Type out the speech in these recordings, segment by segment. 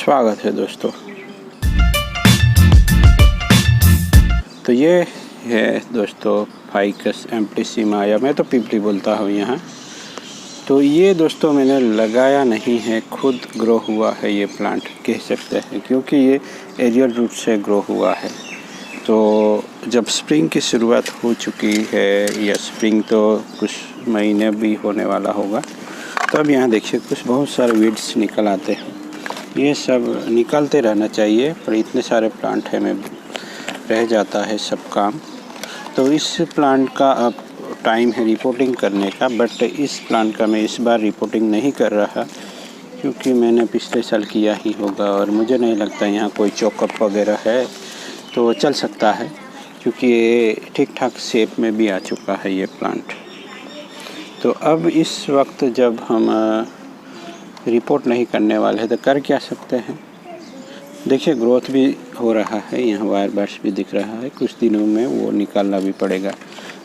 स्वागत है दोस्तों। तो ये है दोस्तों फाइकस एम्प्लिसिमा, या मैं तो पिपली बोलता हूँ यहाँ। तो ये दोस्तों मैंने लगाया नहीं है, खुद ग्रो हुआ है ये प्लांट कह सकते हैं, क्योंकि ये एरियल रूट से ग्रो हुआ है। तो जब स्प्रिंग की शुरुआत हो चुकी है, या स्प्रिंग तो कुछ महीने भी होने वाला होगा, तो अब यहाँ देखिए कुछ बहुत सारे वीड्स निकल आते हैं। ये सब निकलते रहना चाहिए, पर इतने सारे प्लांट है में रह जाता है सब काम। तो इस प्लांट का अब टाइम है रिपोर्टिंग करने का, बट इस प्लांट का मैं इस बार रिपोर्टिंग नहीं कर रहा, क्योंकि मैंने पिछले साल किया ही होगा और मुझे नहीं लगता यहाँ कोई चौकअप वगैरह है, तो चल सकता है, क्योंकि ये ठीक ठाक शेप में भी आ चुका है ये प्लांट। तो अब इस वक्त जब हम रिपोर्ट नहीं करने वाले हैं तो कर क्या सकते हैं। देखिए ग्रोथ भी हो रहा है, यहाँ वायर बर्ड्स भी दिख रहा है, कुछ दिनों में वो निकालना भी पड़ेगा।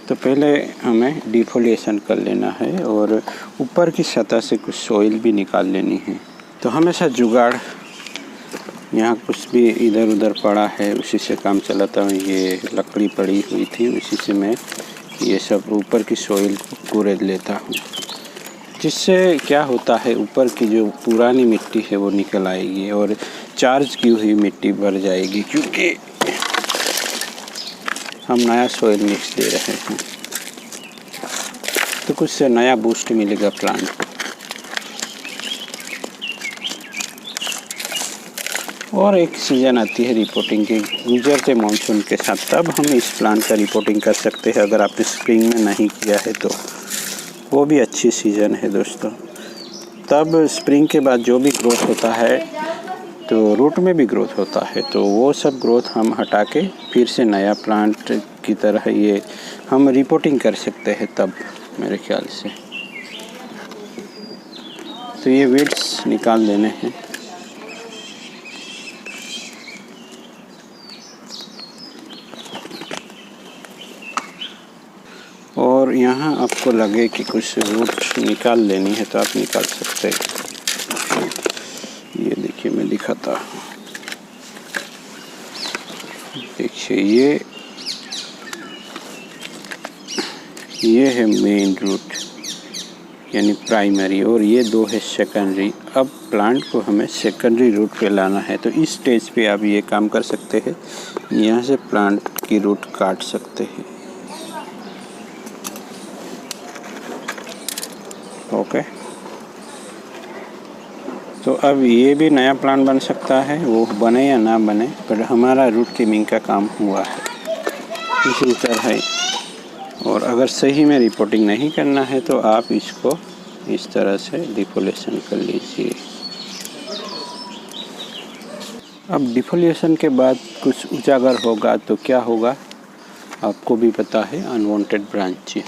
तो पहले हमें डिफोलिएशन कर लेना है और ऊपर की सतह से कुछ सोइल भी निकाल लेनी है। तो हमेशा जुगाड़, यहाँ कुछ भी इधर उधर पड़ा है उसी से काम चलाता हूँ। ये लकड़ी पड़ी हुई थी, उसी से मैं ये सब ऊपर की सोइल को कुरेद लेता हूँ, जिससे क्या होता है ऊपर की जो पुरानी मिट्टी है वो निकल आएगी और चार्ज की हुई मिट्टी भर जाएगी, क्योंकि हम नया सोइल मिक्स दे रहे हैं। तो कुछ से नया बूस्ट मिलेगा प्लांट को। और एक सीज़न आती है रिपोर्टिंग की, गुजरते मानसून के साथ, तब हम इस प्लांट का रिपोर्टिंग कर सकते हैं। अगर आपने स्प्रिंग में नहीं किया है तो वो भी अच्छी सीज़न है दोस्तों। तब स्प्रिंग के बाद जो भी ग्रोथ होता है तो रूट में भी ग्रोथ होता है, तो वो सब ग्रोथ हम हटा के फिर से नया प्लांट की तरह ये हम रिपोर्टिंग कर सकते हैं तब, मेरे ख्याल से। तो ये वीड्स निकाल देने हैं। और यहाँ आपको लगे कि कुछ रूट निकाल लेनी है तो आप निकाल सकते हैं। ये देखिए मैं दिखाता हूँ, देखिए ये है मेन रूट यानी प्राइमरी, और ये दो है सेकेंडरी। अब प्लांट को हमें सेकेंडरी रूट पे लाना है, तो इस स्टेज पे आप ये काम कर सकते हैं, यहाँ से प्लांट की रूट काट सकते हैं। ओके, तो अब ये भी नया प्लांट बन सकता है, वो बने या ना बने, पर हमारा रूट कीमिंग का काम हुआ है इसी तरह। और अगर सही में रिपोर्टिंग नहीं करना है तो आप इसको इस तरह से डिफोलिएशन कर लीजिए। अब डिफोलिएशन के बाद कुछ उजागर होगा तो क्या होगा आपको भी पता है, अनवांटेड ब्रांच।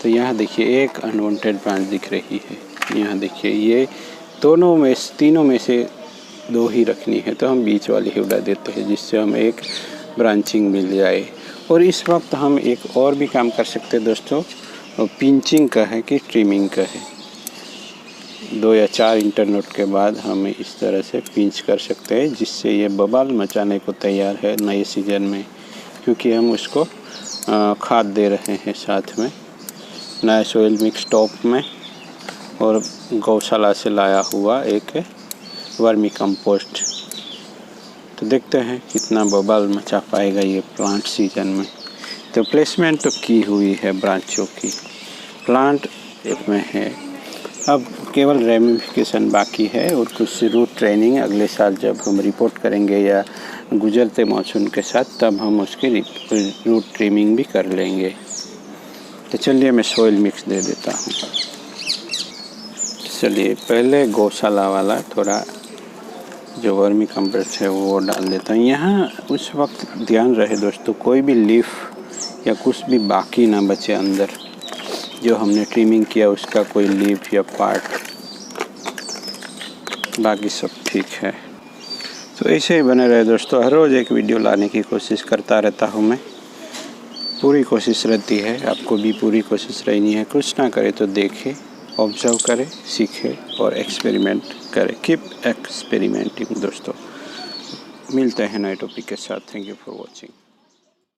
तो यहाँ देखिए एक अनवांटेड ब्रांच दिख रही है, यहाँ देखिए ये दोनों में तीनों में से दो ही रखनी है, तो हम बीच वाली ही उड़ा देते हैं, जिससे हमें एक ब्रांचिंग मिल जाए। और इस वक्त हम एक और भी काम कर सकते हैं दोस्तों, पिंचिंग का है कि ट्रिमिंग का है। 2 या 4 इंटरनोट के बाद हम इस तरह से पिंच कर सकते हैं, जिससे ये बवाल मचाने को तैयार है नए सीजन में, क्योंकि हम उसको खाद दे रहे हैं साथ में, नया सोइल मिक्स टॉप में, और गौशाला से लाया हुआ एक वर्मी कंपोस्ट। तो देखते हैं कितना बवाल मचा पाएगा ये प्लांट सीजन में। तो प्लेसमेंट तो की हुई है ब्रांचों की, प्लांट में है, अब केवल रेमिफिकेशन बाकी है और कुछ रूट ट्रेनिंग अगले साल जब हम रिपोर्ट करेंगे या गुजरते मानसून के साथ, तब हम उसकी रूट ट्रिमिंग भी कर लेंगे। तो चलिए मैं सोइल मिक्स दे देता हूँ। चलिए पहले गौशाला वाला थोड़ा जो वर्मी कंपोस्ट है वो डाल देता हूँ। यहाँ उस वक्त ध्यान रहे दोस्तों, कोई भी लीफ या कुछ भी बाकी ना बचे अंदर, जो हमने ट्रिमिंग किया उसका कोई लीफ या पार्ट, बाकी सब ठीक है। तो ऐसे ही बने रहे दोस्तों, हर रोज़ एक वीडियो लाने की कोशिश करता रहता हूँ मैं, पूरी कोशिश रहती है, आपको भी पूरी कोशिश रहनी है। कुछ ना करे तो देखें ऑब्जर्व करें, सीखें और एक्सपेरिमेंट करें। कीप एक्सपेरिमेंटिंग दोस्तों। मिलते हैं नए टॉपिक के साथ। Thank you for watching.